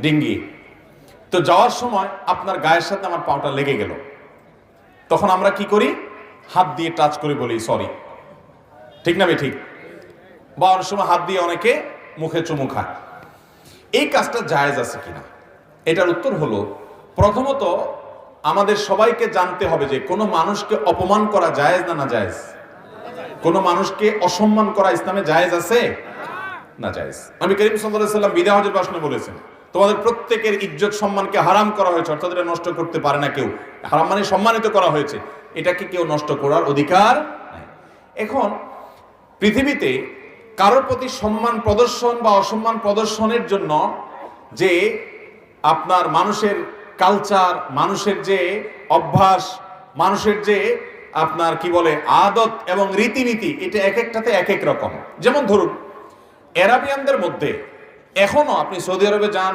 ডিঙ্গি। তো যাওয়ার সময় আপনার গায়ের সাথে আমার পাটা লেগে গেল, তখন আমরা কি করি? হাত দিয়ে টাচ করে বলি সরি, ঠিক না ঠিক? বা অনেক সময় হাত দিয়ে অনেকে মুখে চুমু খায়। এই কাজটা জায়েজ আছে কিনা, এটার উত্তর হলো, প্রথমত আমাদের সবাইকে জানতে হবে যে কোনো মানুষকে অপমান করা জায়েজ না জায়েজ? কোনো মানুষকে অসম্মান করা ইসলামে জায়েজ আছে না জায়েজ? নবী করিম সাল্লাল্লাহু আলাইহি ওয়াসাল্লাম বিদায় হজের ভাষণে বলেছেন, তোমাদের প্রত্যেকের ইজ্জত সম্মানকে হারাম করা হয়েছে, অর্থাৎ এটা নষ্ট করতে পারে না কেউ। হারাম মানে সম্মানিত করা হয়েছে, এটাকে কেউ নষ্ট করার অধিকার নাই। এখন পৃথিবীতে কারোর প্রতি সম্মান প্রদর্শন বা অসম্মান প্রদর্শনের জন্য যে আপনার মানুষের কালচার, মানুষের যে অভ্যাস, মানুষের যে আপনার কি বলে আদত এবং রীতিনীতি, এটা এক একটাতে এক এক রকম। যেমন ধরুন, আরাবিয়ানদের মধ্যে এখনো আপনি সৌদি আরবে যান,